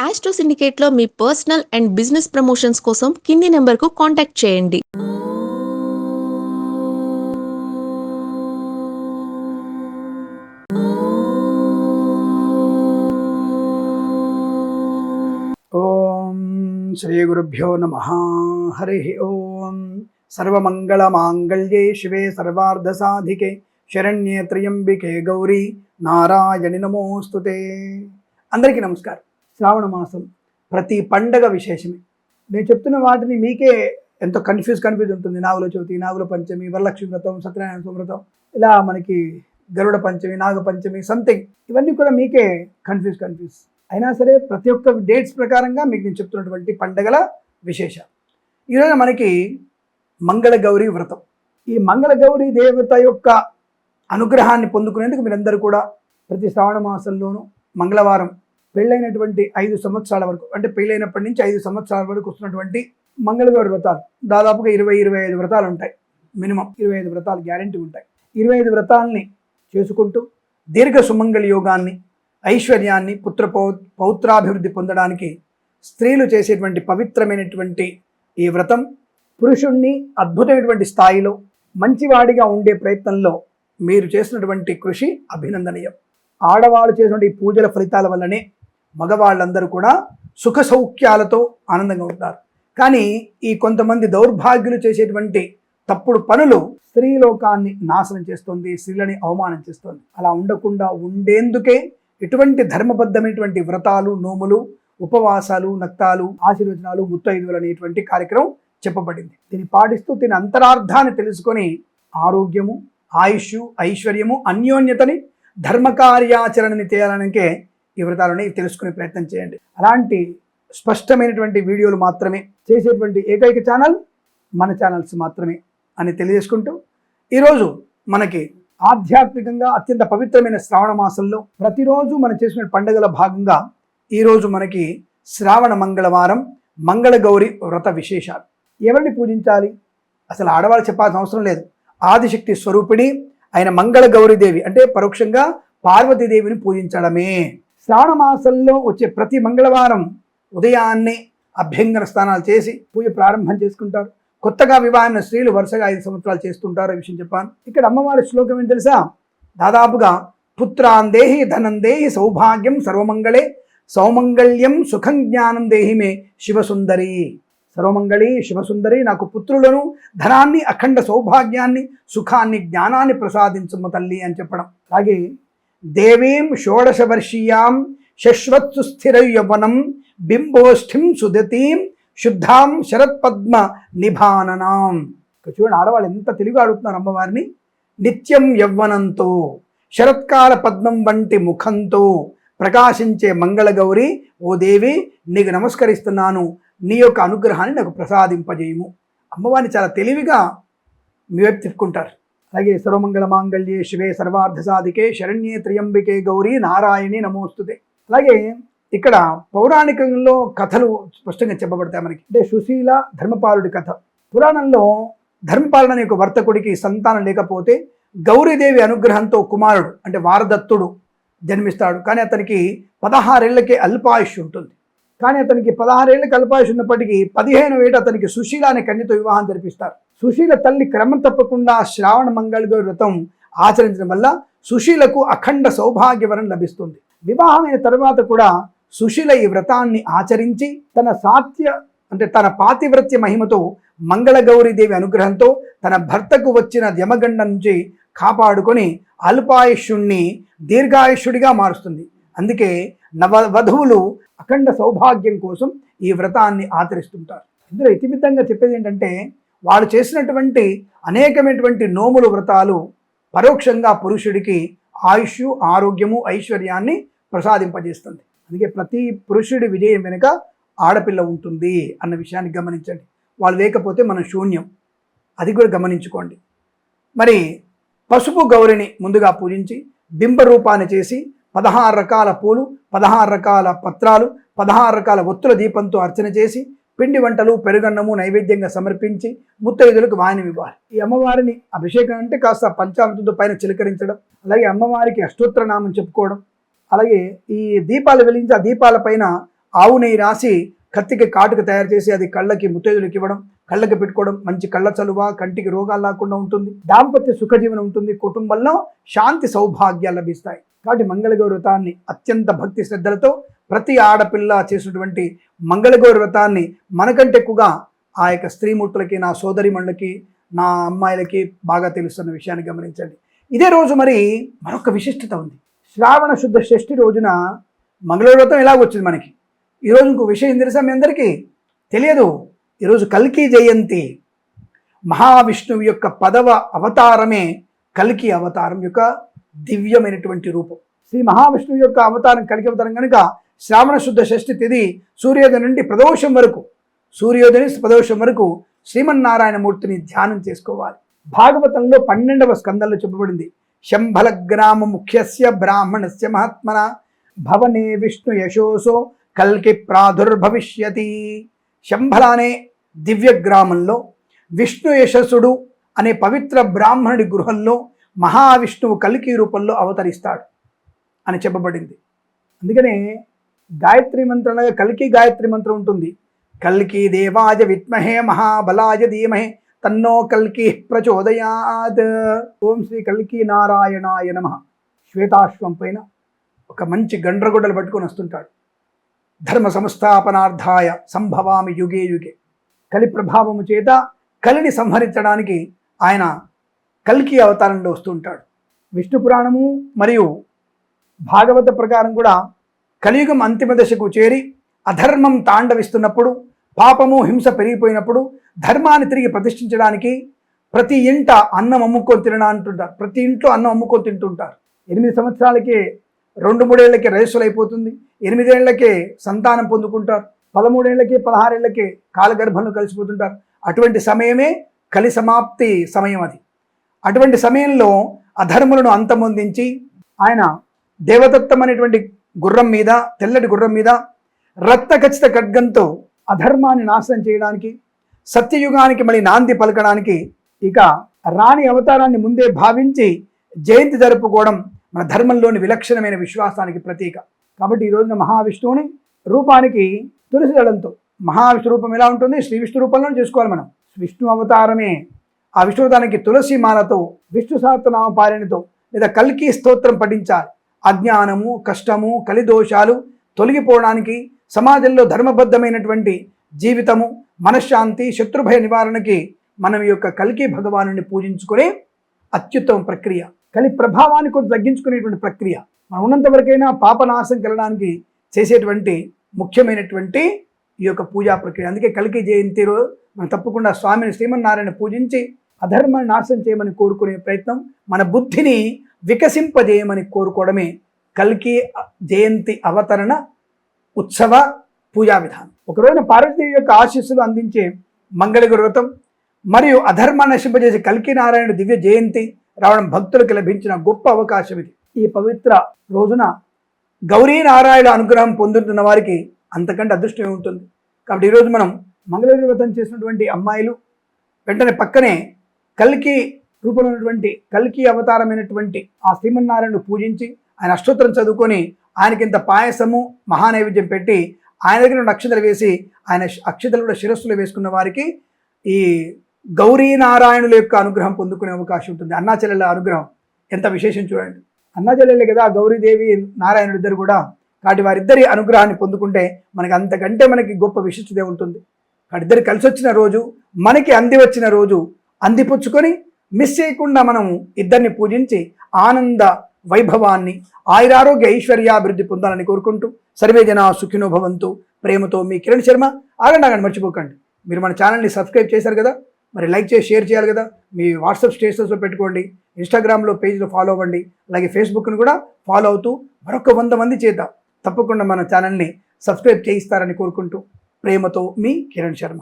Astro సిండికేట్లో మీ personal and business promotions కోసం కింది నెంబర్కు కాంటాక్ట్ చేయండి. ఓం శ్రీ గురుభ్యో నమ. హరి ఓం. సర్వమంగళమాంగళ్యే శివే సర్వార్ధసాధికే శరణ్యే త్ర్యంబికే గౌరీ నారాయణి నమోస్తుతే. అందరికీ నమస్కారం. శ్రావణ మాసం ప్రతి పండగ విశేషమే. నేను చెప్తున్న వాటిని మీకే ఎంతో కన్ఫ్యూజ్ ఉంటుంది. నాగుల చవితి, నాగుల పంచమి, వరలక్ష్మి వ్రతం, సత్యనారాయణ వ్రతం, ఇలా మనకి గరుడ పంచమి, నాగ పంచమి, సంథింగ్ ఇవన్నీ కూడా మీకే కన్ఫ్యూజ్ అయినా సరే ప్రతి ఒక్క డేట్స్ ప్రకారంగా మీకు నేను చెప్తున్నటువంటి పండగల విశేషాలు. ఈరోజు మనకి మంగళగౌరి వ్రతం. ఈ మంగళగౌరి దేవత యొక్క అనుగ్రహాన్ని పొందుకునేందుకు మీరందరూ కూడా ప్రతి శ్రావణ మాసంలోనూ మంగళవారం పెళ్ళైనటువంటి 5 సంవత్సరాల వరకు, అంటే పెళ్ళైనప్పటి నుంచి 5 సంవత్సరాల వరకు వస్తున్నటువంటి మంగళగౌరి వ్రతాలు దాదాపుగా 20-25 వ్రతాలు ఉంటాయి. మినిమం 25 వ్రతాలు గ్యారెంటీ ఉంటాయి. 25 వ్రతాలని చేసుకుంటూ దీర్ఘ సుమంగళ యోగాన్ని, ఐశ్వర్యాన్ని, పౌత్రాభివృద్ధి పొందడానికి స్త్రీలు చేసేటువంటి పవిత్రమైనటువంటి ఈ వ్రతం పురుషుణ్ణి అద్భుతమైనటువంటి స్థాయిలో మంచివాడిగా ఉండే ప్రయత్నంలో మీరు చేసినటువంటి కృషి అభినందనీయం. ఆడవాళ్ళు చేసినటువంటి ఈ పూజల ఫలితాల వల్లనే మగవాళ్ళందరూ కూడా సుఖ సౌఖ్యాలతో ఆనందంగా ఉంటారు. కానీ ఈ కొంతమంది దౌర్భాగ్యులు చేసేటువంటి తప్పుడు పనులు స్త్రీలోకాన్ని నాశనం చేస్తుంది, స్త్రీలని అవమానం చేస్తుంది. అలా ఉండకుండా ఉండేందుకే ఇటువంటి ధర్మబద్ధమైనటువంటి వ్రతాలు, నోములు, ఉపవాసాలు, నక్తాలు, ఆశీర్వచనాలు, ముత్తైదువులు అనేటువంటి కార్యక్రమం చెప్పబడింది. దీన్ని పాటిస్తూ దీని అంతరార్థాన్ని తెలుసుకొని ఆరోగ్యము, ఆయుష్, ఐశ్వర్యము, అన్యోన్యతని, ధర్మకార్యాచరణని చేయాలనికే ఈ వ్రతాలని తెలుసుకునే ప్రయత్నం చేయండి. అలాంటి స్పష్టమైనటువంటి వీడియోలు మాత్రమే చేసేటువంటి ఏకైక ఛానల్ మన ఛానల్స్ మాత్రమే అని తెలియజేసుకుంటూ, ఈరోజు మనకి ఆధ్యాత్మికంగా అత్యంత పవిత్రమైన శ్రావణ మాసంలో ప్రతిరోజు మనం చేసుకునే పండుగల భాగంగా ఈరోజు మనకి శ్రావణ మంగళవారం మంగళగౌరి వ్రత విశేషాలు. ఎవరిని పూజించాలి? అసలు ఆడవాళ్ళు చెప్పాల్సిన అవసరం లేదు. ఆదిశక్తి స్వరూపిణి అయిన మంగళగౌరీదేవి అంటే పరోక్షంగా పార్వతీదేవిని పూజించడమే. శ్రావణ మాసంలో వచ్చే ప్రతి మంగళవారం ఉదయాన్నే అభ్యంగన స్నానాలు చేసి పూజ ప్రారంభం చేసుకుంటారు. కొత్తగా వివాహమైన స్త్రీలు వరుసగా 5 సంవత్సరాలు చేస్తుంటారు. ఈ విషయం చెప్పాను. ఇక్కడ అమ్మవారి శ్లోకం ఏం తెలుసా? దాదాపుగా పుత్రాందేహి ధనందేహి సౌభాగ్యం సర్వమంగళే సౌమంగళ్యం సుఖం జ్ఞానం దేహి మే శివసుందరి. సర్వమంగళి శివసుందరి, నాకు పుత్రులను, ధనాన్ని, అఖండ సౌభాగ్యాన్ని, సుఖాన్ని, జ్ఞానాన్ని ప్రసాదించమ్మ తల్లి అని చెప్పడం. అలాగే దేవీం షోడశవర్షీయాం శశ్వత్సు స్థిర యవ్వనం బింబోష్ఠిం సుదతీం శుద్ధాం శరత్పద్మ నిభాననాం. చూడండి, ఆడవాళ్ళు ఎంత తెలివిగా అడుగుతున్నారు అమ్మవారిని. నిత్యం యవ్వనంతో శరత్కాల పద్మం వంటి ముఖంతో ప్రకాశించే మంగళగౌరి, ఓ దేవి నీకు నమస్కరిస్తున్నాను, నీ యొక్క అనుగ్రహాన్ని నాకు ప్రసాదింపజేయము. అమ్మవారిని చాలా తెలివిగా మీ వైపు తిప్పుకుంటారు. అలాగే సర్వమంగళ మాంగళ్యే శివే సర్వార్ధసాధికే శరణ్యే త్ర్యంబికే గౌరీ నారాయణి నమోస్తుతే. అలాగే ఇక్కడ పౌరాణికంలో కథలు స్పష్టంగా చెప్పబడతాయి మనకి. అంటే సుశీల ధర్మపాలుడి కథ. పురాణంలో ధర్మపాలుడు అనే ఒక వర్తకుడికి సంతానం లేకపోతే గౌరీదేవి అనుగ్రహంతో కుమారుడు అంటే వారదత్తుడు జన్మిస్తాడు. కానీ అతనికి 16 ఏళ్లకే అల్పాయుష్ ఉంటుంది. కానీ అతనికి 16 ఏళ్ళకి అల్పాయుష్ ఉన్నప్పటికీ 15వ ఏట అతనికి సుశీల అనే కన్యతో వివాహం జరిపిస్తారు. సుశీల తల్లి క్రమం తప్పకుండా శ్రావణ మంగళగౌరి వ్రతం ఆచరించడం వల్ల సుశీలకు అఖండ సౌభాగ్యవరం లభిస్తుంది. వివాహమైన తర్వాత కూడా సుశీల ఈ వ్రతాన్ని ఆచరించి తన పాతివ్రత్య మహిమతో మంగళగౌరీదేవి అనుగ్రహంతో తన భర్తకు వచ్చిన యమగండ నుంచి కాపాడుకొని అల్పాయుష్యుణ్ణి దీర్ఘాయుష్యుడిగా మారుస్తుంది. అందుకే వధువులు అఖండ సౌభాగ్యం కోసం ఈ వ్రతాన్ని ఆచరిస్తుంటారు. ఇందులో ఇతిమితంగా చెప్పేది ఏంటంటే, వాళ్ళు చేసినటువంటి అనేకమైనటువంటి నోములు, వ్రతాలు పరోక్షంగా పురుషుడికి ఆయుష్, ఆరోగ్యము, ఐశ్వర్యాన్ని ప్రసాదింపజేస్తుంది. అందుకే ప్రతి పురుషుడి విజయం వెనుక ఆడపిల్ల ఉంటుంది అన్న విషయాన్ని గమనించండి. వాళ్ళు లేకపోతే మనం శూన్యం, అది కూడా గమనించుకోండి. మరి పసుపు గౌరిని ముందుగా పూజించి బింబ రూపాన్ని చేసి 16 రకాల పూలు, 16 రకాల పత్రాలు, 16 రకాల ఒత్తుల దీపంతో అర్చన చేసి పిండి వంటలు, పెరుగన్నము నైవేద్యంగా సమర్పించి ముత్తైదులకు వాయనం ఇవ్వాలి. ఈ అమ్మవారిని అభిషేకం అంటే కాస్త పంచామృతంతో పైన చిలకరించడం, అలాగే అమ్మవారికి అష్టోత్తర నామం చెప్పుకోవడం, అలాగే ఈ దీపాలు వెలిగించి ఆ దీపాల పైన ఆవు నెయ్యి రాసి కత్తికి కాటుక తయారు చేసి అది కళ్ళకి ముత్తైదులకు ఇవ్వడం, కళ్ళకి పెట్టుకోవడం మంచి కళ్ళ చలువ, కంటికి రోగాలు రాకుండా ఉంటుంది, దాంపత్య సుఖజీవనం ఉంటుంది, కుటుంబంలో శాంతి సౌభాగ్యాలు లభిస్తాయి. కాబట్టి మంగళగౌరి వ్రతాన్ని అత్యంత భక్తి శ్రద్ధలతో ప్రతి ఆడపిల్ల చేసినటువంటి మంగళగౌరి వ్రతాన్ని మనకంటే ఎక్కువగా ఆ యొక్క స్త్రీమూర్తులకి, నా సోదరిమణులకి, నా అమ్మాయిలకి బాగా తెలుస్తున్న విషయాన్ని గమనించండి. ఇదే రోజు మరి మరొక విశిష్టత ఉంది. శ్రావణ శుద్ధ షష్ఠి రోజున మంగళగౌరి వ్రతం ఎలాగొచ్చింది మనకి. ఈరోజు ఇంకో విషయం తెలుసా మీ అందరికీ? తెలియదు. ఈరోజు కల్కి జయంతి. మహావిష్ణువు యొక్క 10వ అవతారమే కల్కి అవతారం యొక్క దివ్యమైనటువంటి రూపం. శ్రీ మహావిష్ణువు యొక్క అవతారం కల్కి అవతారం కనుక శ్రావణ శుద్ధ షష్ఠి తిథి సూర్యోదయం నుండి ప్రదోషం వరకు శ్రీమన్నారాయణమూర్తిని ధ్యానం చేసుకోవాలి. భాగవతంలో 12వ స్కందంలో చెప్పబడింది, శంభల గ్రామ ముఖ్యస్య బ్రాహ్మణస్య మహాత్మన భవనే విష్ణు యశోసో కల్కి ప్రాదుర్భవిష్యతి. శంభల అనే దివ్య గ్రామంలో విష్ణు యశస్సుడు అనే పవిత్ర బ్రాహ్మణుడి గృహంలో మహావిష్ణువు కల్కి రూపంలో అవతరిస్తాడు అని చెప్పబడింది. అందుకనే గాయత్రి మంత్రంలో కల్కి గాయత్రి మంత్రం ఉంటుంది. కల్కి దేవాయ విద్మహే మహాబలాయ ధీమహే తన్నో కల్కి ప్రచోదయాత్. ఓం శ్రీ కల్కి నారాయణాయ నమః. శ్వేతాశ్వం పైన ఒక మంచి గండ్రగొడ్డలు పట్టుకొని వస్తుంటాడు. ధర్మ సంస్థాపనార్థాయ సంభవామి యుగే యుగే. కలి ప్రభావము చేత కలిని సంహరించడానికి ఆయన కల్కి అవతారంలో వస్తుంటాడు. విష్ణు పురాణము మరియు భాగవత ప్రకారం కూడా కలియుగం అంతిమ దశకు చేరి అధర్మం తాండవిస్తున్నప్పుడు, పాపము హింస పెరిగిపోయినప్పుడు ధర్మాన్ని తిరిగి ప్రతిష్ఠించడానికి ప్రతి ఇంట అన్నం అమ్ముకొని తినడా అంటుంటారు. ప్రతి ఇంట్లో అన్నం అమ్ముకొని తింటుంటారు. 8 సంవత్సరాలకే 2-3 ఏళ్లకే రైసులు అయిపోతుంది. 8 ఏళ్లకే సంతానం పొందుకుంటారు. 13 ఏళ్లకే 16 ఏళ్లకే కాలగర్భంలో కలిసిపోతుంటారు. అటువంటి సమయమే కలి సమాప్తి సమయం అది. అటువంటి సమయంలో అధర్ములను అంతమొందించి ఆయన దేవదత్తం అనేటువంటి గుర్రం మీద, తెల్లటి గుర్రం మీద రక్త ఖచ్చిత ఖడ్గంతో అధర్మాన్ని నాశనం చేయడానికి, సత్యయుగానికి మళ్ళీ నాంది పలకడానికి ఇక రాణి అవతారాన్ని ముందే భావించి జయంతి జరుపుకోవడం మన ధర్మంలోని విలక్షణమైన విశ్వాసానికి ప్రతీక. కాబట్టి ఈ రోజున మహావిష్ణువుని రూపానికి తులసి దళంతో, మహావిష్ణు రూపం ఎలా ఉంటుంది, శ్రీ విష్ణు రూపంలో చేసుకోవాలి మనం. విష్ణు అవతారమే ఆ విష్ణు అవతారానికి తులసి మాలతో, విష్ణు సహస్రనామ పారాయణతో లేదా కల్కి స్తోత్రం పఠించాలి. అజ్ఞానము, కష్టము, కలిదోషాలు తొలగిపోవడానికి, సమాజంలో ధర్మబద్ధమైనటువంటి జీవితము, మనశ్శాంతి, శత్రుభయ నివారణకి మనం ఈ యొక్క కల్కి భగవాను పూజించుకునే అత్యుత్తమ ప్రక్రియ. కలి ప్రభావాన్ని కొంచెం తగ్గించుకునేటువంటి ప్రక్రియ. మనం ఉన్నంత వరకైనా పాపనాశం కలడానికి చేసేటువంటి ముఖ్యమైనటువంటి ఈ యొక్క పూజా ప్రక్రియ. అందుకే కల్కి జయంతిలో మనం తప్పకుండా స్వామిని శ్రీమన్నారాయణ పూజించి అధర్మాన్ని నాశనం చేయమని కోరుకునే ప్రయత్నం, మన బుద్ధిని వికసింపజేయమని కోరుకోవడమే కల్కి జయంతి అవతరణ ఉత్సవ పూజా విధానం. ఒకరోజున పార్వతీదేవి యొక్క ఆశీస్సులు అందించే మంగళగౌరి వ్రతం మరియు అధర్మాన్ని నశింపజేసే కల్కి నారాయణ దివ్య జయంతి రావడం భక్తులకు లభించిన గొప్ప అవకాశం ఇది. ఈ పవిత్ర రోజున గౌరీ నారాయణ అనుగ్రహం పొందుతున్న వారికి అంతకంటే అదృష్టమే ఉంటుంది. కాబట్టి ఈరోజు మనం మంగళగౌరి వ్రతం చేసినటువంటి అమ్మాయిలు వెంటనే పక్కనే కల్కి రూపంలో ఉన్నటువంటి కల్కి అవతారమైనటువంటి ఆ శ్రీమన్నారాయణను పూజించి ఆయన అష్టోత్తరం చదువుకొని ఆయనకింత పాయసము మహానైవేద్యం పెట్టి ఆయన దగ్గర 2 అక్షతలు వేసి ఆయన అక్షతలు కూడా శిరస్సులో వేసుకున్న వారికి ఈ గౌరీ నారాయణుల యొక్క అనుగ్రహం పొందుకునే అవకాశం ఉంటుంది. అన్నాచెల్లెల అనుగ్రహం ఎంత విశేషం చూడండి. అన్నాచెల్లెలే కదా గౌరీదేవి, నారాయణుడు ఇద్దరు కూడా. కాబట్టి వారిద్దరి అనుగ్రహాన్ని పొందుకుంటే మనకి అంతకంటే మనకి గొప్ప విశిష్టత ఉంటుంది. వారిద్దరు కలిసి వచ్చిన రోజు, మనకి అంది వచ్చిన రోజు, అందిపుచ్చుకొని మిస్ చేయకుండా మనం ఇద్దరిని పూజించి ఆనంద వైభవాన్ని, ఆయురారోగ్య ఐశ్వర్యాభివృద్ధి పొందాలని కోరుకుంటూ సర్వే జనా సుఖినో భవంతు. ప్రేమతో మీ కిరణ్ శర్మ. ఆగండి మర్చిపోకండి, మీరు మన ఛానల్ని సబ్స్క్రైబ్ చేశారు కదా, మరి లైక్ చేసి షేర్ చేయాలి కదా. మీ వాట్సాప్ స్టేటస్లో పెట్టుకోండి, ఇన్స్టాగ్రామ్లో పేజ్లో ఫాలో అవ్వండి, అలాగే ఫేస్బుక్ను కూడా ఫాలో అవుతూ మరొక 100 మంది చేత తప్పకుండా మన ఛానల్ని సబ్స్క్రైబ్ చేయిస్తారని కోరుకుంటూ ప్రేమతో మీ కిరణ్ శర్మ.